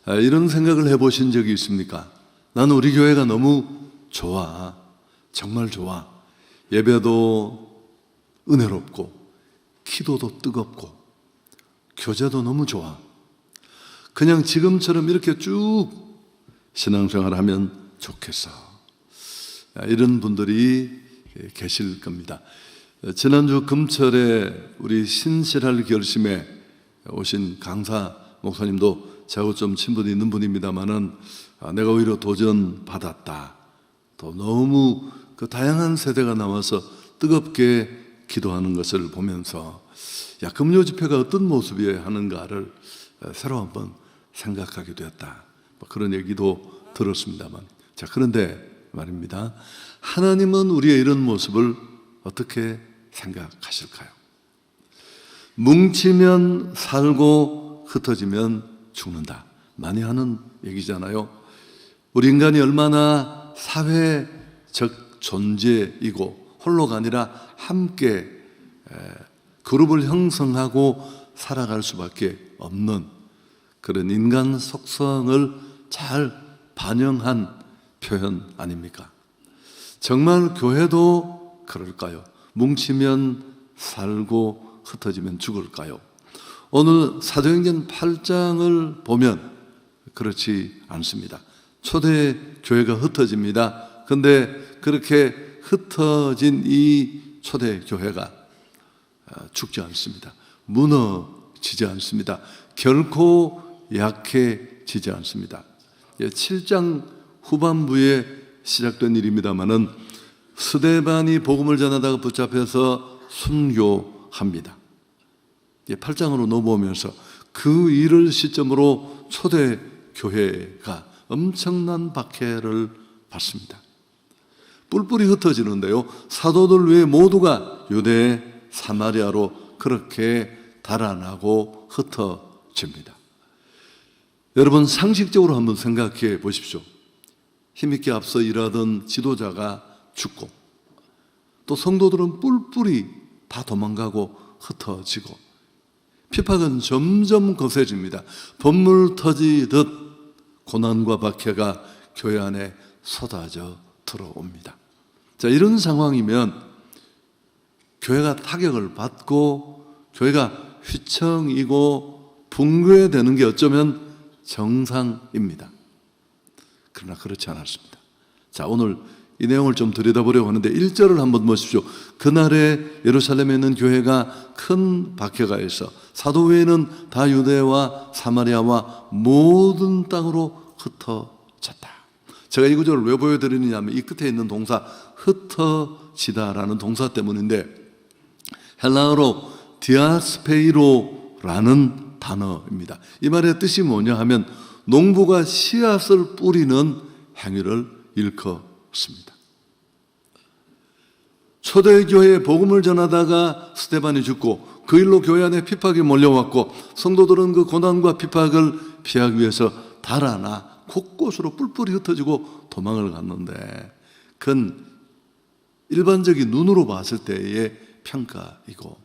이런 생각을 해보신 적이 있습니까? 나는 우리 교회가 너무 좋아. 정말 좋아. 예배도 은혜롭고 기도도 뜨겁고 교제도 너무 좋아. 그냥 지금처럼 이렇게 쭉 신앙생활하면 좋겠어. 이런 분들이 계실 겁니다. 지난주 금철에 우리 신실할 결심에 오신 강사 목사님도 저하고 좀 친분이 있는 분입니다만은 내가 오히려 도전 받았다. 또 너무 그 다양한 세대가 나와서 뜨겁게 기도하는 것을 보면서 금요 집회가 어떤 모습이어야 하는가를 새로 한번 생각하게 되었다. 그런 얘기도 들었습니다만, 그런데 말입니다. 하나님은 우리의 이런 모습을 어떻게 생각하실까요? 뭉치면 살고 흩어지면 죽는다. 많이 하는 얘기잖아요. 우리 인간이 얼마나 사회적 존재이고 홀로가 아니라 함께 그룹을 형성하고 살아갈 수밖에 없는 그런 인간 속성을 잘 반영한 표현 아닙니까? 정말 교회도 그럴까요? 뭉치면 살고 흩어지면 죽을까요? 오늘 사도행전 8장을 보면 그렇지 않습니다. 초대 교회가 흩어집니다. 근데 그렇게 흩어진 이 초대 교회가 죽지 않습니다. 무너지지 않습니다. 결코 약해지지 않습니다. 7장 후반부에 시작된 일입니다만은 스데반이 복음을 전하다가 붙잡혀서 순교합니다. 8장으로 넘어오면서 그 일을 시점으로 초대 교회가 엄청난 박해를 받습니다. 뿔뿔이 흩어지는데요, 사도들 외에 모두가 유대, 사마리아로 그렇게 달아나고 흩어집니다. 여러분, 상식적으로 한번 생각해 보십시오. 힘있게 앞서 일하던 지도자가 죽고 또 성도들은 뿔뿔이 다 도망가고 흩어지고 핍박은 점점 거세집니다. 번물 터지듯 고난과 박해가 교회 안에 쏟아져 들어옵니다. 이런 상황이면 교회가 타격을 받고 교회가 휘청이고 붕괴되는 게 어쩌면 정상입니다. 그러나 그렇지 않았습니다. 오늘 이 내용을 좀 들여다보려고 하는데 1절을 한번 보십시오. 그날에 예루살렘에 있는 교회가 큰 박해가 있어 사도 외에는 다 유대와 사마리아와 모든 땅으로 흩어졌다. 제가 이 구절을 왜 보여드리느냐 하면 이 끝에 있는 동사 흩어지다라는 동사 때문인데, 헬라어로 디아스페이로라는 단어입니다. 이 말의 뜻이 뭐냐 하면 농부가 씨앗을 뿌리는 행위를 일컫습니다. 초대교회에 복음을 전하다가 스데반이 죽고 그 일로 교회 안에 핍박이 몰려왔고 성도들은 그 고난과 핍박을 피하기 위해서 달아나 곳곳으로 뿔뿔이 흩어지고 도망을 갔는데, 그건 일반적인 눈으로 봤을 때의 평가이고,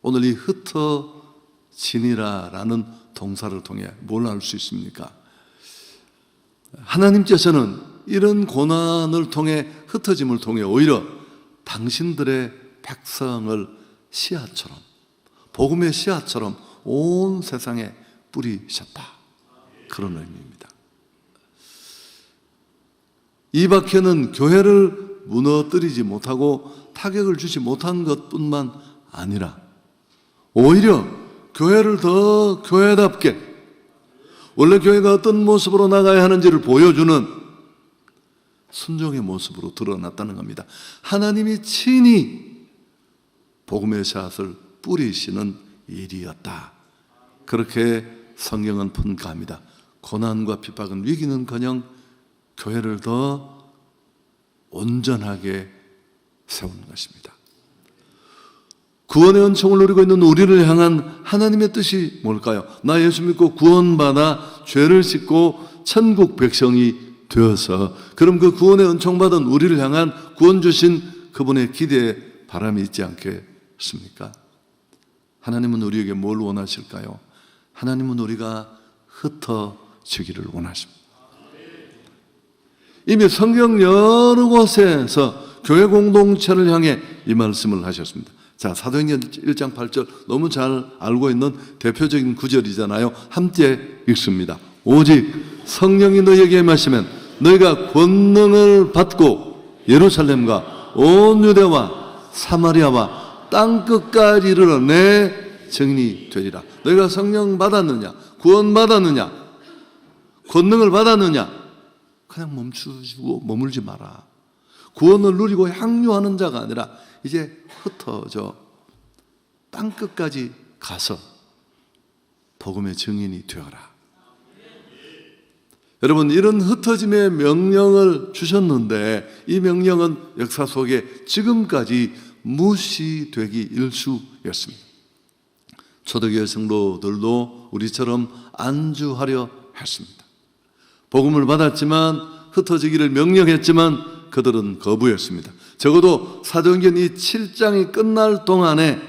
오늘 이 흩어지니라라는 동사를 통해 뭘 알 수 있습니까? 하나님께서는 이런 고난을 통해, 흩어짐을 통해 오히려 당신들의 백성을 씨앗처럼, 복음의 씨앗처럼 온 세상에 뿌리셨다. 그런 의미입니다. 이 박해는 교회를 무너뜨리지 못하고 타격을 주지 못한 것뿐만 아니라 오히려 교회를 더 교회답게, 원래 교회가 어떤 모습으로 나가야 하는지를 보여주는 순종의 모습으로 드러났다는 겁니다. 하나님이 친히 복음의 씨앗을 뿌리시는 일이었다. 그렇게 성경은 평가합니다. 고난과 핍박은 위기는커녕 교회를 더 온전하게 세우는 것입니다. 구원의 은총을 누리고 있는 우리를 향한 하나님의 뜻이 뭘까요? 나 예수 믿고 구원받아 죄를 씻고 천국 백성이 되어서, 그럼 그 구원의 은총받은 우리를 향한 구원 주신 그분의 기대에 바람이 있지 않겠습니까? 하나님은 우리에게 뭘 원하실까요? 하나님은 우리가 흩어지기를 원하십니다. 이미 성경 여러 곳에서 교회 공동체를 향해 이 말씀을 하셨습니다. 자, 사도행전 1장 8절 너무 잘 알고 있는 대표적인 구절이잖아요. 함께 읽습니다. 오직 성령이 너희에게 임하시면 너희가 권능을 받고 예루살렘과 온 유대와 사마리아와 땅끝까지 이르러 내 증인이 되리라. 너희가 성령 받았느냐? 구원 받았느냐? 권능을 받았느냐? 그냥 멈추고 머물지 마라. 구원을 누리고 향유하는 자가 아니라 이제 흩어져 땅끝까지 가서 복음의 증인이 되어라. 여러분, 이런 흩어짐의 명령을 주셨는데 이 명령은 역사 속에 지금까지 무시되기 일쑤였습니다. 초대교회 성도들도 우리처럼 안주하려 했습니다. 복음을 받았지만 흩어지기를 명령했지만 그들은 거부했습니다. 적어도 사도행전 이 7장이 끝날 동안에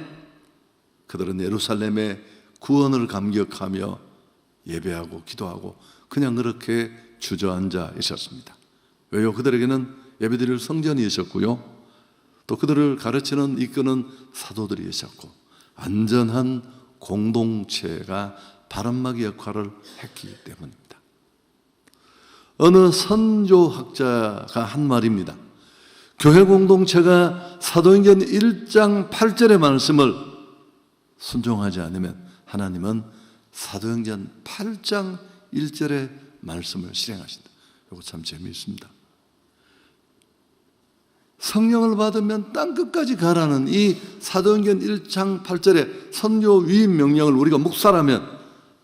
그들은 예루살렘의 구원을 감격하며 예배하고 기도하고 그냥 그렇게 주저앉아 있었습니다. 왜요? 그들에게는 예배드릴 성전이 있었고요, 또 그들을 가르치는 이끄는 사도들이 있었고 안전한 공동체가 바람막이 역할을 했기 때문입니다. 어느 선교학자가 한 말입니다. 교회 공동체가 사도행전 1장 8절의 말씀을 순종하지 않으면 하나님은 사도행전 8장 1절의 말씀을 실행하신다. 이거 참 재미있습니다. 성령을 받으면 땅끝까지 가라는 이 사도행전 1장 8절의 선교 위임 명령을 우리가 묵살하면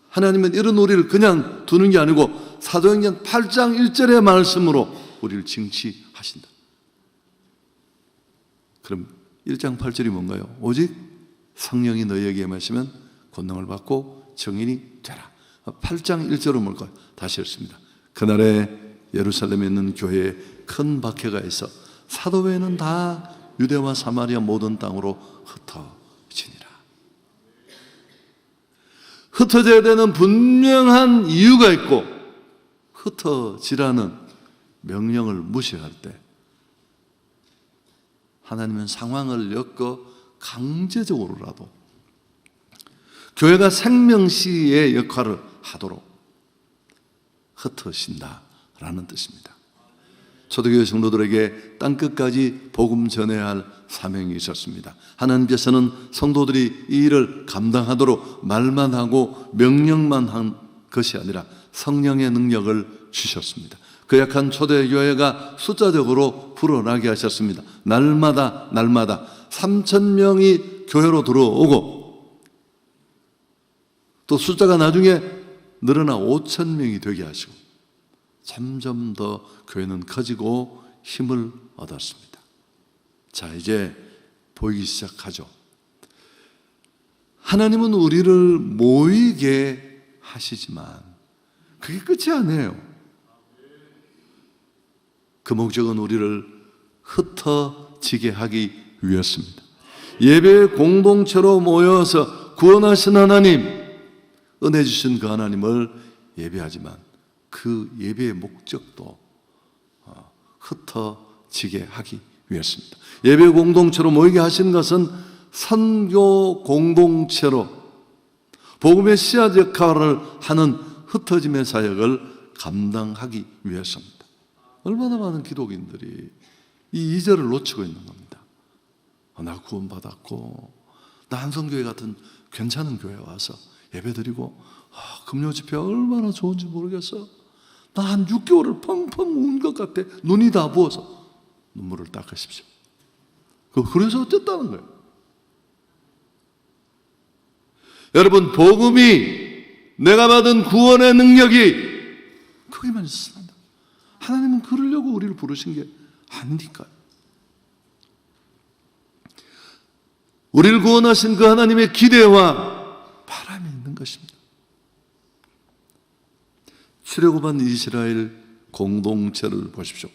하나님은 이런 우리를 그냥 두는 게 아니고 사도행전 8장 1절의 말씀으로 우리를 징치하신다. 그럼 1장 8절이 뭔가요? 오직 성령이 너희에게 임하시면 권능을 받고 증인이 되라. 8장 1절은 뭘까요? 다시 읽습니다. 그날에 예루살렘에 있는 교회에 큰 박해가 있어 사도회는 다 유대와 사마리아 모든 땅으로 흩어지니라. 흩어져야 되는 분명한 이유가 있고 흩어지라는 명령을 무시할 때 하나님은 상황을 엮어 강제적으로라도 교회가 생명시의 역할을 하도록 흩어진다라는 뜻입니다. 초대교회 성도들에게 땅끝까지 복음 전해야 할 사명이 있었습니다. 하나님께서는 성도들이 이 일을 감당하도록 말만 하고 명령만 한 것이 아니라 성령의 능력을 주셨습니다. 그 약한 초대교회가 숫자적으로 불어나게 하셨습니다. 날마다 3,000명이 교회로 들어오고 또 숫자가 나중에 늘어나 5,000명이 되게 하시고 점점 더 교회는 커지고 힘을 얻었습니다. 자, 이제 보이기 시작하죠. 하나님은 우리를 모이게 하시지만 그게 끝이 아니에요. 그 목적은 우리를 흩어지게 하기 위해서입니다. 예배 공동체로 모여서 구원하신 하나님, 은혜 주신 그 하나님을 예배하지만 그 예배의 목적도 흩어지게 하기 위해서입니다. 예배 공동체로 모이게 하신 것은 선교 공동체로 복음의 씨앗 역할을 하는 흩어짐의 사역을 감당하기 위해서입니다. 얼마나 많은 기독인들이 이 2절을 놓치고 있는 겁니다. 나 구원받았고 나 한성교회 같은 괜찮은 교회에 와서 예배드리고 금요 집회 얼마나 좋은지 모르겠어. 나 한 6개월을 펑펑 운 것 같아. 눈이 다 부어서. 눈물을 닦으십시오. 그래서 어쨌다는 거예요. 여러분, 복음이 내가 받은 구원의 능력이 거기만 있습니다. 하나님은 그러려고 우리를 부르신 게 아니니까요. 우리를 구원하신 그 하나님의 기대와 바람이 있는 것입니다. 출애굽한 이스라엘 공동체를 보십시오.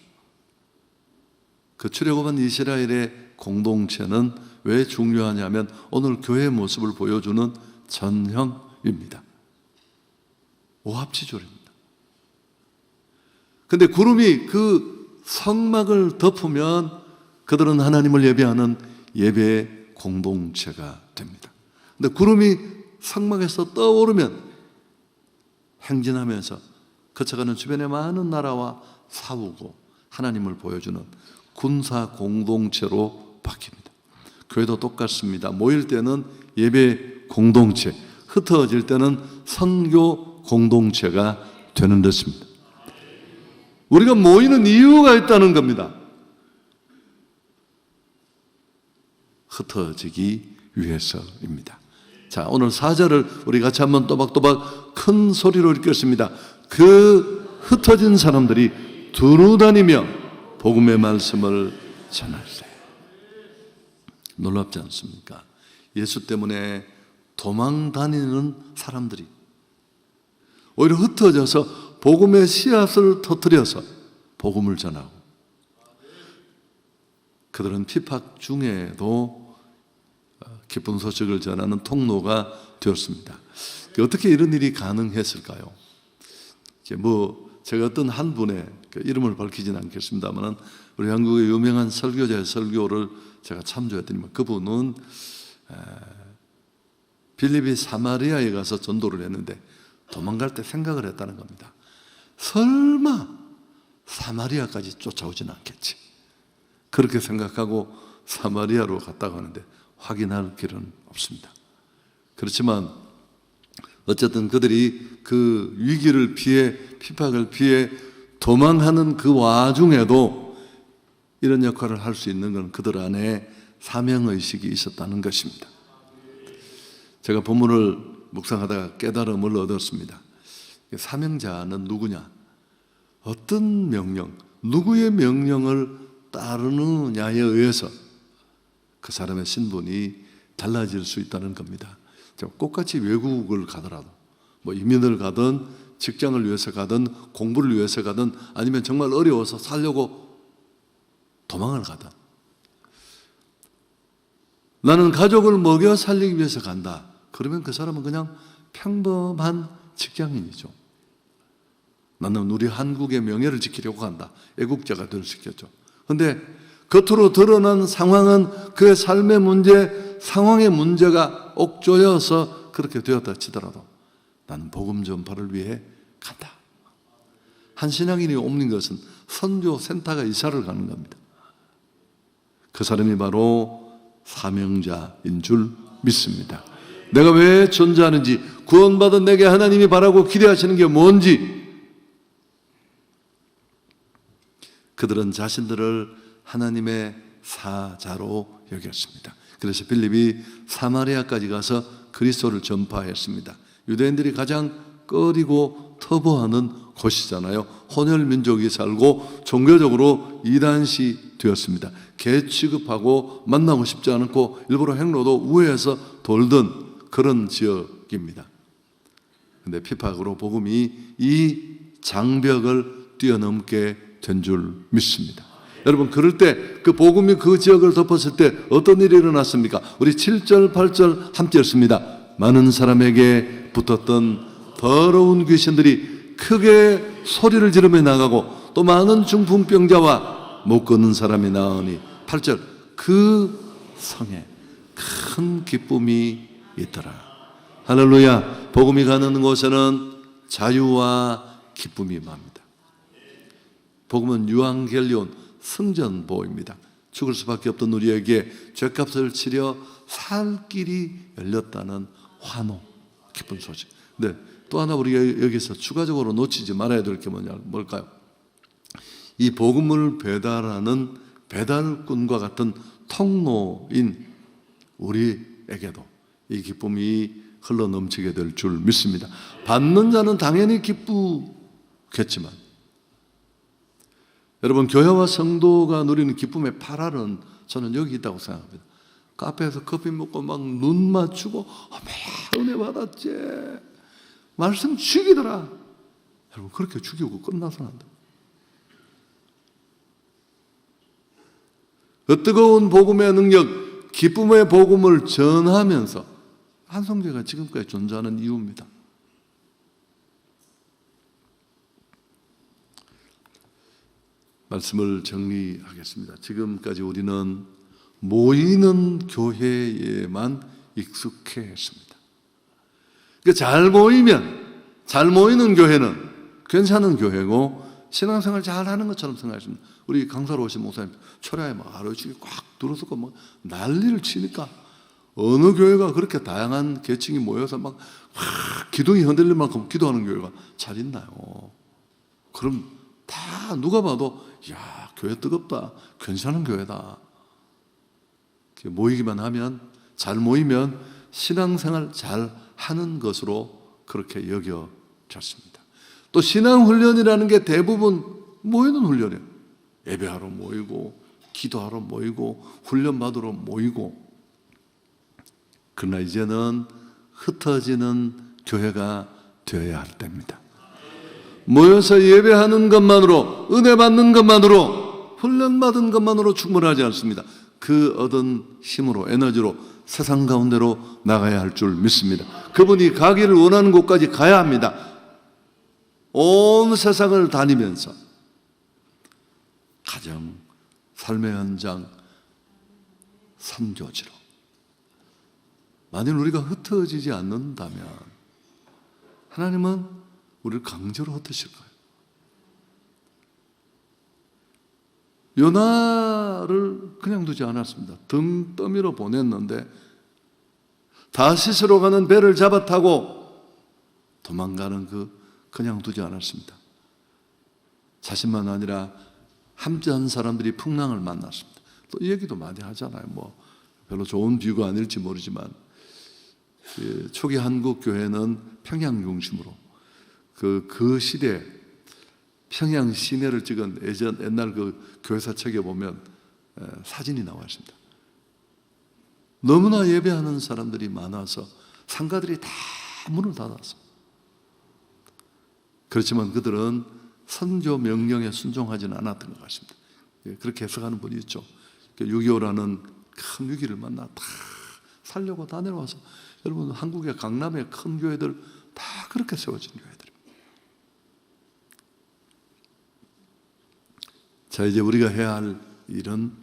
그 출애굽한 이스라엘의 공동체는 왜 중요하냐면 오늘 교회의 모습을 보여주는 전형입니다. 오합지졸입니다. 근데 구름이 그 성막을 덮으면 그들은 하나님을 예배하는 예배 공동체가 됩니다. 근데 구름이 성막에서 떠오르면 행진하면서 거쳐가는 주변의 많은 나라와 싸우고 하나님을 보여주는 군사 공동체로 바뀝니다. 교회도 똑같습니다. 모일 때는 예배 공동체, 흩어질 때는 선교 공동체가 되는 것입니다. 우리가 모이는 이유가 있다는 겁니다. 흩어지기 위해서입니다. 자, 오늘 4절을 우리 같이 한번 또박또박 큰 소리로 읽겠습니다. 그 흩어진 사람들이 두루 다니며 복음의 말씀을 전할세. 놀랍지 않습니까? 예수 때문에 도망 다니는 사람들이 오히려 흩어져서 복음의 씨앗을 터뜨려서 복음을 전하고, 그들은 핍박 중에도 기쁜 소식을 전하는 통로가 되었습니다. 어떻게 이런 일이 가능했을까요? 제가 어떤 한 분의 이름을 밝히지는 않겠습니다만 우리 한국의 유명한 설교자의 설교를 제가 참조했더니 그분은 빌립이 사마리아에 가서 전도를 했는데 도망갈 때 생각을 했다는 겁니다. 설마 사마리아까지 쫓아오진 않겠지. 그렇게 생각하고 사마리아로 갔다고 하는데 확인할 길은 없습니다. 그렇지만 어쨌든 그들이 그 위기를 피해, 핍박을 피해 도망하는 그 와중에도 이런 역할을 할 수 있는 건 그들 안에 사명의식이 있었다는 것입니다. 제가 본문을 묵상하다가 깨달음을 얻었습니다. 사명자는 누구냐? 어떤 명령, 누구의 명령을 따르느냐에 의해서 그 사람의 신분이 달라질 수 있다는 겁니다. 똑같이 외국을 가더라도, 이민을 가든 직장을 위해서 가든 공부를 위해서 가든 아니면 정말 어려워서 살려고 도망을 가든, 나는 가족을 먹여 살리기 위해서 간다. 그러면 그 사람은 그냥 평범한 직장인이죠. 나는 우리 한국의 명예를 지키려고 간다. 애국자가 될 수 있겠죠. 그런데 겉으로 드러난 상황은 그의 삶의 문제, 상황의 문제가 옥조여서 그렇게 되었다 치더라도 나는 복음 전파를 위해 간다. 한 신앙인이 옮는 것은 선교 센터가 이사를 가는 겁니다. 그 사람이 바로 사명자인 줄 믿습니다. 내가 왜 존재하는지, 구원받은 내게 하나님이 바라고 기대하시는 게 뭔지, 그들은 자신들을 하나님의 사자로 여겼습니다. 그래서 빌립이 사마리아까지 가서 그리스도를 전파했습니다. 유대인들이 가장 꺼리고 터부하는 곳이잖아요. 혼혈 민족이 살고 종교적으로 이단시 되었습니다. 개 취급하고 만나고 싶지 않고 일부러 행로도 우회해서 돌던 그런 지역입니다. 그런데 핍박으로 복음이 이 장벽을 뛰어넘게 된 줄 믿습니다. 여러분, 그럴 때 그 복음이 그 지역을 덮었을 때 어떤 일이 일어났습니까? 우리 7절, 8절 함께 읽습니다. 많은 사람에게 붙었던 더러운 귀신들이 크게 소리를 지르며 나가고 또 많은 중풍병자와 못 걷는 사람이 나으니 8절, 그 성에 큰 기쁨이 있더라. 할렐루야. 복음이 가는 곳에는 자유와 기쁨이 임합니다. 복음은 유앙겔리온, 승전보입니다. 죽을 수밖에 없던 우리에게 죄값을 치려 살 길이 열렸다는 환호, 기쁜 소식. 네, 또 하나 우리가 여기서 추가적으로 놓치지 말아야 될 게 뭘까요? 이 복음을 배달하는 배달꾼과 같은 통로인 우리에게도 이 기쁨이 흘러 넘치게 될 줄 믿습니다. 받는 자는 당연히 기쁘겠지만, 여러분, 교회와 성도가 누리는 기쁨의 팔알은 저는 여기 있다고 생각합니다. 카페에서 커피 먹고 막 눈 맞추고 은혜 받았지, 말씀 죽이더라. 여러분, 그렇게 죽이고 끝나서는 안 돼요. 그 뜨거운 복음의 능력, 기쁨의 복음을 전하면서 한성교회가 지금까지 존재하는 이유입니다. 말씀을 정리하겠습니다. 지금까지 우리는 모이는 교회에만 익숙해했습니다. 그러니까 잘 모이는 교회는 괜찮은 교회고 신앙생활 잘하는 것처럼 생각했습니다. 우리 강사로 오신 목사님 철야에 막 하루 종일 꽉 들어서고 막 난리를 치니까 어느 교회가 그렇게 다양한 계층이 모여서 막 기둥이 흔들릴 만큼 기도하는 교회가 잘 있나요? 그럼 다 누가 봐도 야, 교회 뜨겁다, 괜찮은 교회다. 모이기만 하면, 잘 모이면 신앙생활 잘 하는 것으로 그렇게 여겨졌습니다. 또 신앙훈련이라는 게 대부분 모이는 훈련이에요. 예배하러 모이고 기도하러 모이고 훈련받으러 모이고. 그러나 이제는 흩어지는 교회가 되어야 할 때입니다. 모여서 예배하는 것만으로, 은혜 받는 것만으로, 훈련받은 것만으로 충분하지 않습니다. 그 얻은 힘으로, 에너지로 세상 가운데로 나가야 할 줄 믿습니다. 그분이 가기를 원하는 곳까지 가야 합니다. 온 세상을 다니면서 가정, 삶의 현장, 선교지로. 만일 우리가 흩어지지 않는다면 하나님은 우리를 강제로 흩으실 거예요. 요나를 그냥 두지 않았습니다. 등 떠밀어 보냈는데 다시스로 가는 배를 잡아 타고 도망가는 그냥 두지 않았습니다. 자신만 아니라 함께한 사람들이 풍랑을 만났습니다. 또 이 얘기도 많이 하잖아요. 뭐 별로 좋은 비유가 아닐지 모르지만 초기 한국 교회는 평양 중심으로 그 시대 평양 시내를 찍은 옛날 그 교회사 책에 보면 사진이 나와 있습니다. 너무나 예배하는 사람들이 많아서 상가들이 다 문을 닫았어. 그렇지만 그들은 선교 명령에 순종하지는 않았던 것 같습니다. 그렇게 해석하는 분이 있죠. 6.25라는 큰 위기를 만나 다 살려고 다 내려와서, 여러분 한국의 강남의 큰 교회들 다 그렇게 세워진 교회들입니다. 자, 이제 우리가 해야 할 일은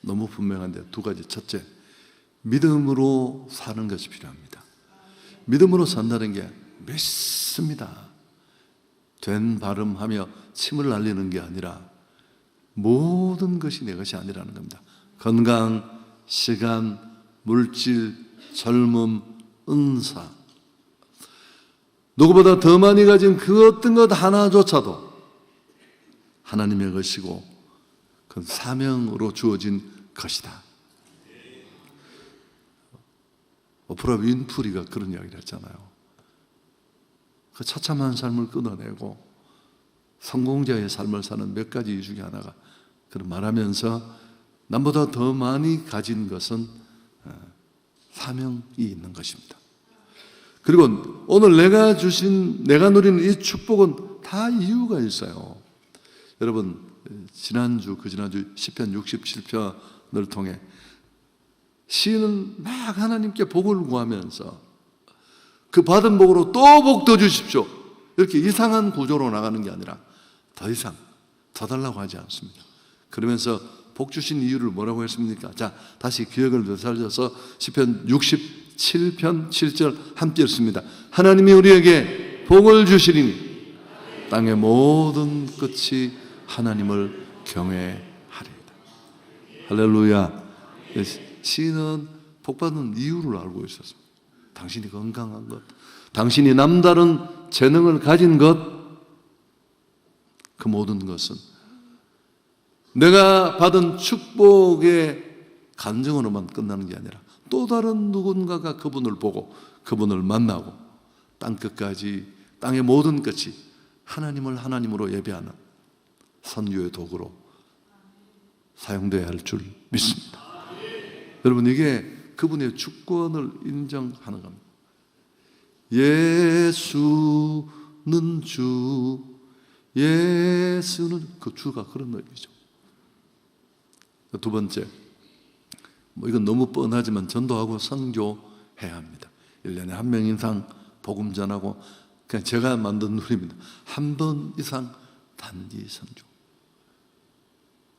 너무 분명한데 두 가지. 첫째, 믿음으로 사는 것이 필요합니다. 믿음으로 산다는 게 믿습니다. 된 발음하며 침을 날리는 게 아니라 모든 것이 내 것이 아니라는 겁니다. 건강, 시간, 물질, 젊음, 은사, 누구보다 더 많이 가진 그 어떤 것 하나조차도 하나님의 것이고 그건 사명으로 주어진 것이다. 오프라 윈프리가 그런 이야기를 했잖아요. 그 처참한 삶을 끊어내고 성공자의 삶을 사는 몇 가지 이유 중에 하나가 그런 말하면서 남보다 더 많이 가진 것은 사명이 있는 것입니다. 그리고 오늘 내가 누리는 이 축복은 다 이유가 있어요. 여러분, 지난주 시편 67편을 통해 시인은 막 하나님께 복을 구하면서 그 받은 복으로 또 복 더 주십시오, 이렇게 이상한 구조로 나가는 게 아니라 더 이상 더 달라고 하지 않습니다. 그러면서 복 주신 이유를 뭐라고 했습니까? 자, 다시 기억을 되살려서 시편 67편 7절 함께 읽습니다. 하나님이 우리에게 복을 주시리니 땅의 모든 끝이 하나님을 경외하리이다. 할렐루야. 시인은 복받는 이유를 알고 있었습니다. 당신이 건강한 것, 당신이 남다른 재능을 가진 것, 그 모든 것은 내가 받은 축복의 간증으로만 끝나는 게 아니라 또 다른 누군가가 그분을 보고 그분을 만나고 땅끝까지, 땅의 모든 끝이 하나님을 하나님으로 예배하는 선교의 도구로 사용되어야 할 줄 믿습니다. 여러분, 이게 그분의 주권을 인정하는 겁니다. 예수는 주, 예수는 그 주가 그런 의미죠. 두 번째, 이건 너무 뻔하지만 전도하고 선교해야 합니다. 1년에 한 명 이상 복음 전하고, 그냥 제가 만든 룰입니다. 한 번 이상 단기 선교.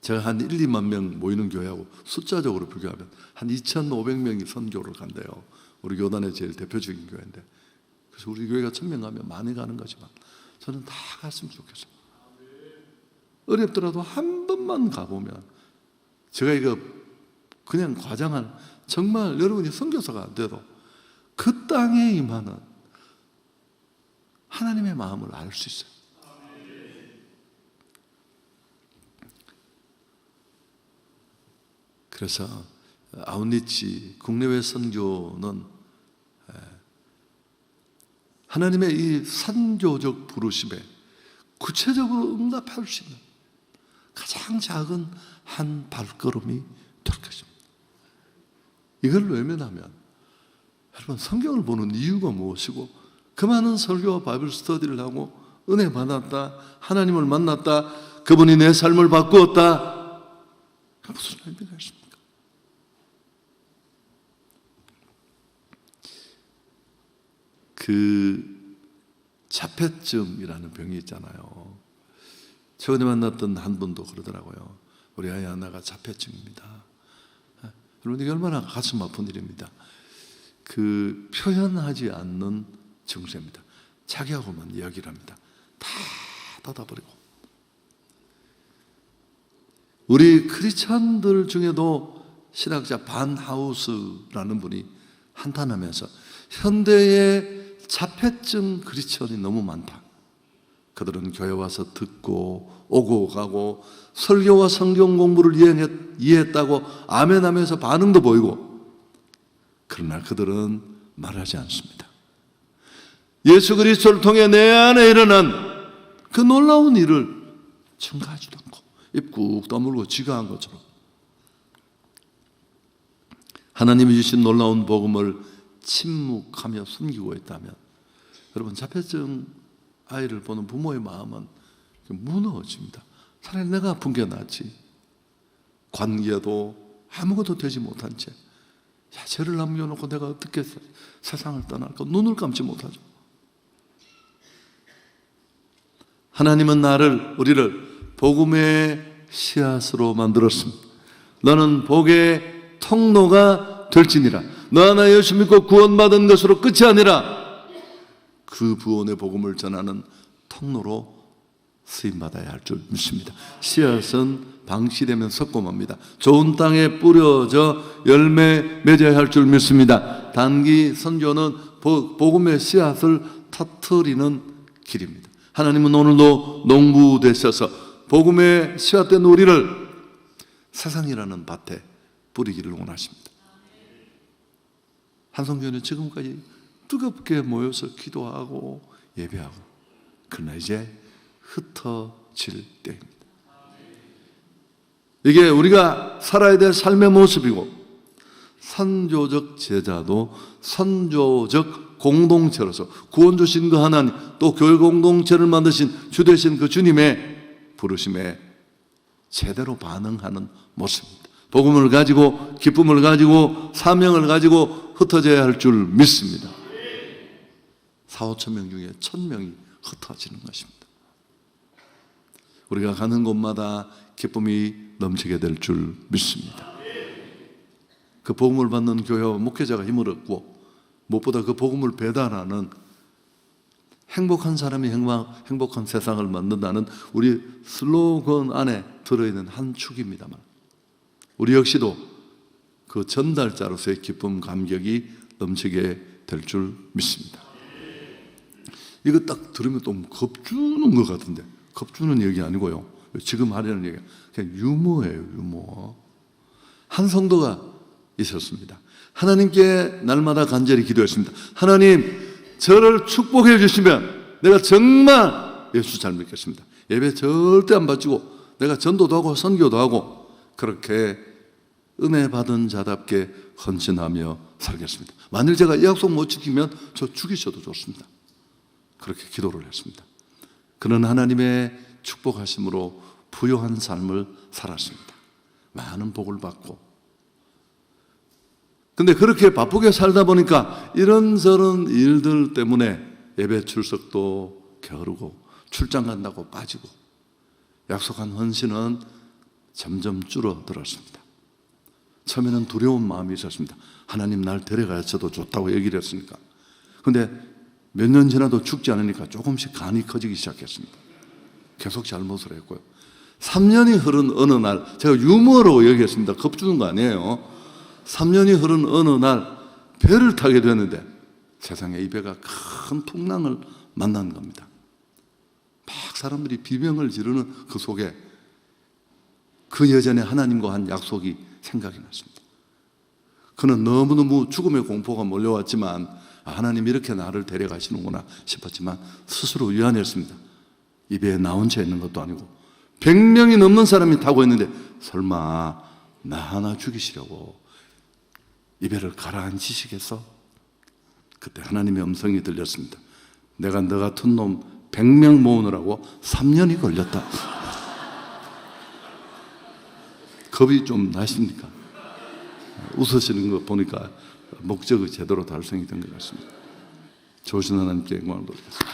제가 한 1, 2만 명 모이는 교회하고 숫자적으로 비교하면 한 2,500명이 선교를 간대요. 우리 교단의 제일 대표적인 교회인데, 그래서 우리 교회가 1,000명 가면 많이 가는 거지만 저는 다 갔으면 좋겠어요. 어렵더라도 한 번만 가보면, 제가 이거 그냥 과장한, 정말 여러분이 선교사가 안 돼도 그 땅에 임하는 하나님의 마음을 알 수 있어요. 그래서 아웃리치 국내외 선교는 하나님의 이 선교적 부르심에 구체적으로 응답할 수 있는 가장 작은 한 발걸음이 될 것입니다. 이걸 외면하면 여러분, 성경을 보는 이유가 무엇이고, 그 많은 설교와 바이블 스터디를 하고 은혜 받았다, 하나님을 만났다, 그분이 내 삶을 바꾸었다, 무슨 의미가 있습니까? 그 자폐증이라는 병이 있잖아요. 최근에 만났던 한 분도 그러더라고요. 우리 아이 하나가 자폐증입니다. 여러분, 이게 얼마나 가슴 아픈 일입니다. 그 표현하지 않는 증세입니다. 자기하고만 이야기를 합니다. 다 닫아버리고. 우리 크리스찬들 중에도 신학자 반하우스라는 분이 한탄하면서 현대의 자폐증 크리스천이 너무 많다. 그들은 교회 와서 듣고 오고 가고 설교와 성경 공부를 이해했다고 아멘하면서 반응도 보이고, 그러나 그들은 말하지 않습니다. 예수 그리스도를 통해 내 안에 일어난 그 놀라운 일을 청가하지도 않고 입 꾹 다물고 지가 한 것처럼 하나님이 주신 놀라운 복음을 침묵하며 숨기고 있다면, 여러분, 자폐증 아이를 보는 부모의 마음은 무너집니다. 차라리 내가 아픈 게 낫지. 관계도 아무것도 되지 못한 채, 죄를 남겨놓고 내가 어떻게 세상을 떠날까, 눈을 감지 못하죠. 하나님은 우리를 복음의 씨앗으로 만들었습니다. 너는 복의 통로가 될지니라. 너 하나 예수 믿고 구원받은 것으로 끝이 아니라 그 구원의 복음을 전하는 통로로 쓰임받아야 할 줄 믿습니다. 씨앗은 방치되면 썩고맙니다. 좋은 땅에 뿌려져 열매 맺어야 할 줄 믿습니다. 단기 선교는 복음의 씨앗을 터뜨리는 길입니다. 하나님은 오늘도 농부 되셔서 복음의 씨앗된 우리를 세상이라는 밭에 뿌리기를 원하십니다. 한성교회는 지금까지 뜨겁게 모여서 기도하고 예배하고, 그러나 이제 흩어질 때입니다. 이게 우리가 살아야 될 삶의 모습이고, 선조적 제자도 선조적 공동체로서 구원 주신 그 하나님, 또 교회 공동체를 만드신 주 되신 그 주님의 부르심에 제대로 반응하는 모습입니다. 복음을 가지고, 기쁨을 가지고, 사명을 가지고 흩어져야 할 줄 믿습니다. 4,5천 명 중에 1,000명이 흩어지는 것입니다. 우리가 가는 곳마다 기쁨이 넘치게 될 줄 믿습니다. 그 복음을 받는 교회와 목회자가 힘을 얻고, 무엇보다 그 복음을 배달하는 행복한 사람이 행복한 세상을 만든다는 우리 슬로건 안에 들어있는 한 축입니다만, 우리 역시도 그 전달자로서의 기쁨, 감격이 넘치게 될 줄 믿습니다. 이거 딱 들으면 또 겁주는 것 같은데, 겁주는 얘기 아니고요, 지금 하려는 얘기가 그냥 유머예요. 유머. 한 성도가 있었습니다. 하나님께 날마다 간절히 기도했습니다. 하나님, 저를 축복해 주시면 내가 정말 예수 잘 믿겠습니다. 예배 절대 안 바치고 내가 전도도 하고 선교도 하고 그렇게 은혜 받은 자답게 헌신하며 살겠습니다. 만일 제가 이 약속 못 지키면 저 죽이셔도 좋습니다. 그렇게 기도를 했습니다. 그는 하나님의 축복하심으로 부요한 삶을 살았습니다. 많은 복을 받고. 근데 그렇게 바쁘게 살다 보니까 이런저런 일들 때문에 예배 출석도 게으르고 출장 간다고 빠지고 약속한 헌신은 점점 줄어들었습니다. 처음에는 두려운 마음이 있었습니다. 하나님 날 데려가셔도 좋다고 얘기를 했으니까. 그런데 몇 년 지나도 죽지 않으니까 조금씩 간이 커지기 시작했습니다. 계속 잘못을 했고요. 3년이 흐른 어느 날, 제가 유머로 얘기했습니다. 겁주는 거 아니에요. 3년이 흐른 어느 날 배를 타게 되는데 세상에 이 배가 큰 풍랑을 만난 겁니다. 막 사람들이 비명을 지르는 그 속에 그 예전에 하나님과 한 약속이 생각이 났습니다. 그는 너무너무 죽음의 공포가 몰려왔지만 하나님 이렇게 나를 데려가시는구나 싶었지만 스스로 위안했습니다. 이 배에 나 혼자 있는 것도 아니고 100명이 넘는 사람이 타고 있는데 설마 나 하나 죽이시려고 이 배를 가라앉히시겠어? 그때 하나님의 음성이 들렸습니다. 내가 너 같은 놈 100명 모으느라고 3년이 걸렸다. 겁이 좀 나십니까? 웃으시는 거 보니까 목적이 제대로 달성이 된 것 같습니다. 좋으신 하나님께 영광을 돌리겠습니다.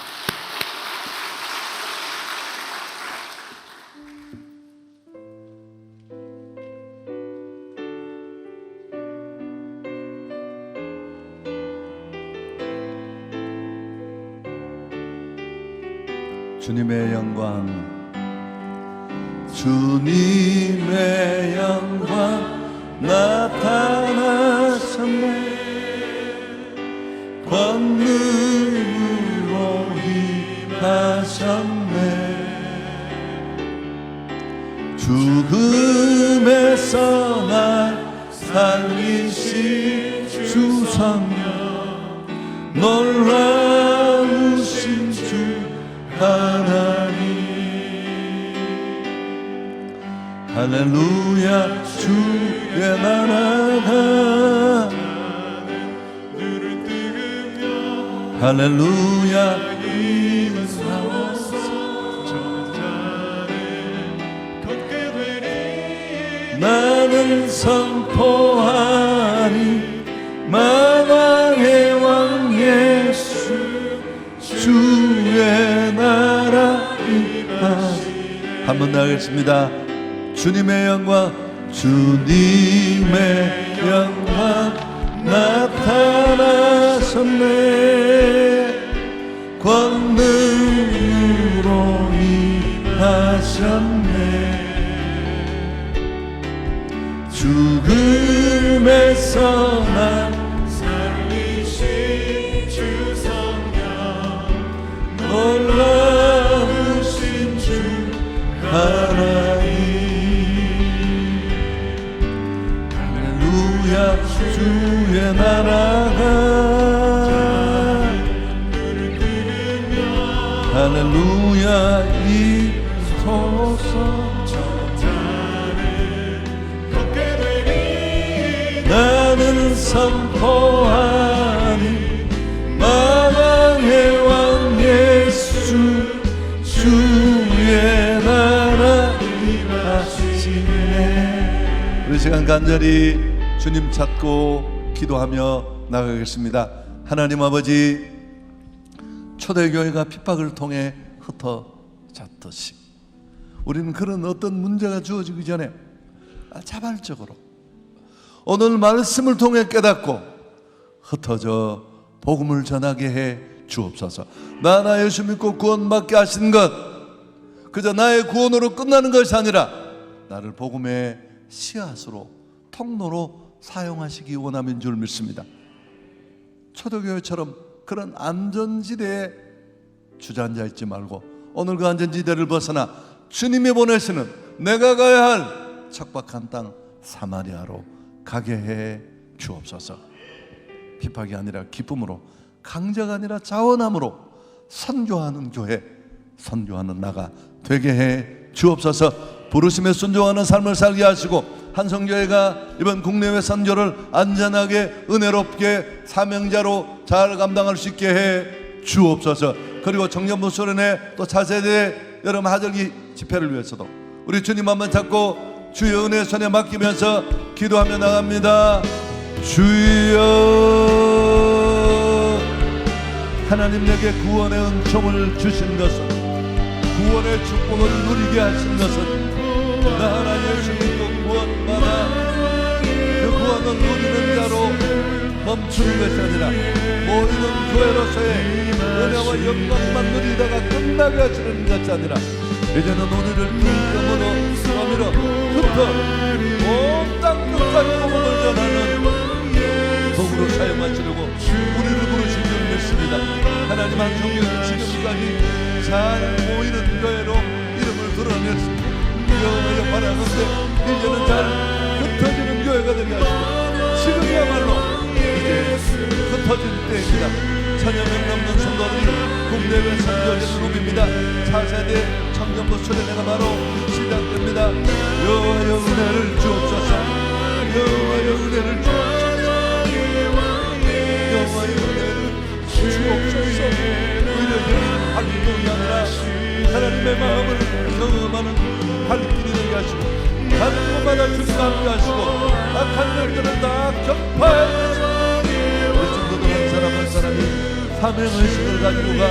주님의 영광, 주님의 영광 나타나셨네. 권능으로 임하셨네. 죽음에서 날 살리신 주 성령, 놀라우신 주 하나님. 할렐루야. 주의 나라가 할렐루야 나는 선포하리 만왕의 왕 예수 주의 나라 임하리. 한 번 더 하겠습니다. 주님의 영광, 주님의 영광 나타나셨네. 권능으로 임하셨네. 죽음에서 날 살리신 주 성령, 놀라우신 주 하나님. 할렐루야. 주의 나라가 할렐루야 임소서. 나는 선포하리 만왕의 왕 예수 주의 나라 임하시네. 우리 시간 간절히 주님 찾고 기도하며 나가겠습니다. 하나님 아버지, 초대교회가 핍박을 통해 흩어졌듯이 우리는 그런 어떤 문제가 주어지기 전에 자발적으로 오늘 말씀을 통해 깨닫고 흩어져 복음을 전하게 해 주옵소서. 나 예수 믿고 구원받게 하신 것 그저 나의 구원으로 끝나는 것이 아니라 나를 복음의 씨앗으로 통로로 사용하시기 원함인 줄 믿습니다. 초대교회처럼 그런 안전지대에 주저앉아 있지 말고 오늘 그 안전지대를 벗어나 주님이 보내시는 내가 가야 할 척박한 땅 사마리아로 가게 해 주옵소서. 핍박이 아니라 기쁨으로, 강자가 아니라 자원함으로 선교하는 교회, 선교하는 나가 되게 해 주옵소서. 부르심에 순종하는 삶을 살게 하시고 한성교회가 이번 국내외 선교를 안전하게 은혜롭게 사명자로 잘 감당할 수 있게 해 주옵소서. 그리고 청년부 수련회 또 차세대 여러분 하절기 집회를 위해서도 우리 주님 한번 잡고 주의 은혜 손에 맡기면서 기도하며 나갑니다. 주여, 하나님 내게 구원의 은총을 주신 것은, 구원의 축복을 누리게 하신 것은 나 하나 예수 믿고 구원받아 그 구원을 누리는 자로 멈추는 것이 아니라 모이는 교회로서의 은혜와 영광만 누리다가 끝나게 하시는 것이 아니라 이제는 우리를 등떠밀어 흩어 온 땅 끝까지 복음을 전하는 도구로 사용하시려고 우리를 부르신 줄 믿습니다. 하나님 한 성경이 지금까지 잘 모이는 교회로 이름을 드러냈습니다. 여호와의 바라건대 이제는 잘 흩어지는 교회가 되게 하시고 지금이야말로 이제 흩어질 때입니다. 1000여 명 넘는 성도들이 국내외 선교지를 누빕니다. 4세대 청년부 수련회가 바로 시작됩니다. 여호와의 은혜를 주옵소서. 여호와의 은혜를 주옵소서. 여호와의 은혜를 주옵소서. 의료적인 활동이 아니라 하나님의 마음을 경험하는 발길이 되게 하시고 가는 곳마다 주님 함께 하시고 악한 일들을 다 격파해 주시고 우리 성도들 한 사람 한 사람이 사명의식을 가지고 가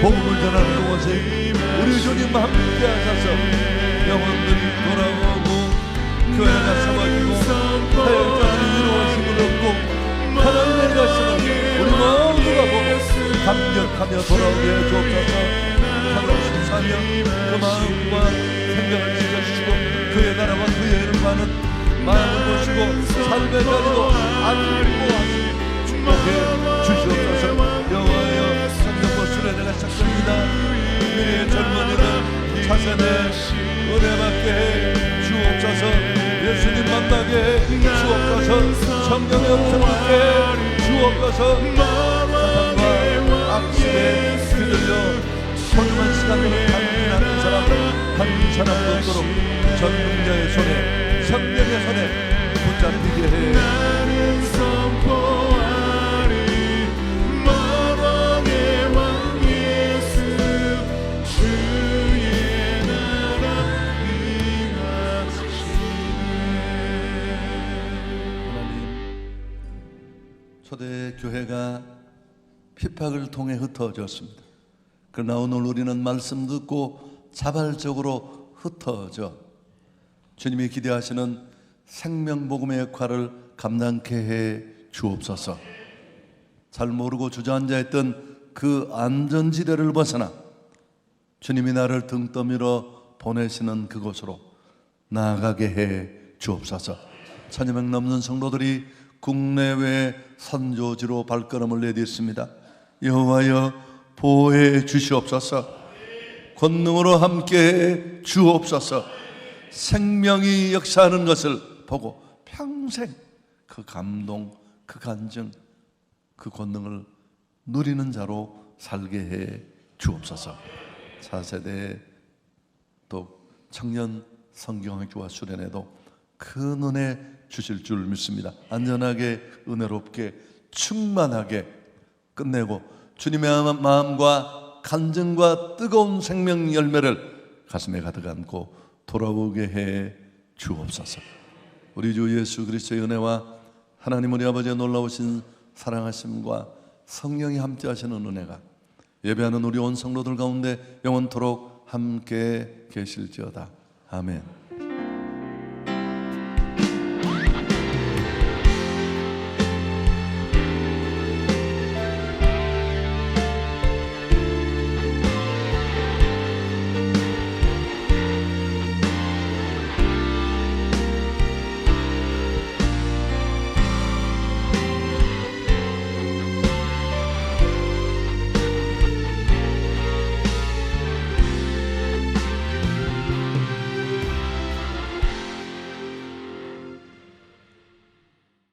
복음을 전하는 그곳에 우리 주님 함께 하셔서 영혼들이 돌아오고 교회가 세워지고 사역자들이 위로하심을 얻고 하나님의 말씀을 우리 모두가 보고 감격하며 돌아오게 해 주옵소서. 하나님 14년 그 마음과 생각을 지켜주시고 그의 나라와 그의 이름을 하는 마음을 보시고 삶의 자리로 안고 하시고 축복해 주시옵소서. 여호와여 성령과 수련회가 시작됩니다. 미래의 젊은이들 차세대 은혜 받게 해 주옵소서. 예수님 만나게 해 주옵소서. 성령의 음성을 듣게 해 주옵소서. 사탄과 악심에 휘둘려 소중한 시간들을 단련하는 사람 한 사람도 없도록 전능자의 손에 성령의 손에 붙잡히게 해 초대 교회가 핍박을 통해 흩어졌습니다. 그러나 오늘 우리는 말씀 듣고 자발적으로 흩어져 주님이 기대하시는 생명복음의 역할을 감당케 해 주옵소서. 잘 모르고 주저앉아 있던 그 안전지대를 벗어나 주님이 나를 등 떠밀어 보내시는 그곳으로 나아가게 해 주옵소서. 1000여 명 넘는 성도들이 국내외 선교지로 발걸음을 내딛습니다. 여호와여 보호해 주시옵소서. 권능으로 함께해 주옵소서. 생명이 역사하는 것을 보고 평생 그 감동, 그 간증, 그 권능을 누리는 자로 살게 해 주옵소서. 4세대 또 청년 성경학교와 수련회도 큰 은혜 주실 줄 믿습니다. 안전하게 은혜롭게 충만하게 끝내고 주님의 마음과 간증과 뜨거운 생명 열매를 가슴에 가득 안고 돌아오게 해 주옵소서. 우리 주 예수 그리스도의 은혜와 하나님 우리 아버지의 놀라우신 사랑하심과 성령이 함께 하시는 은혜가 예배하는 우리 온 성도들 가운데 영원토록 함께 계실지어다. 아멘.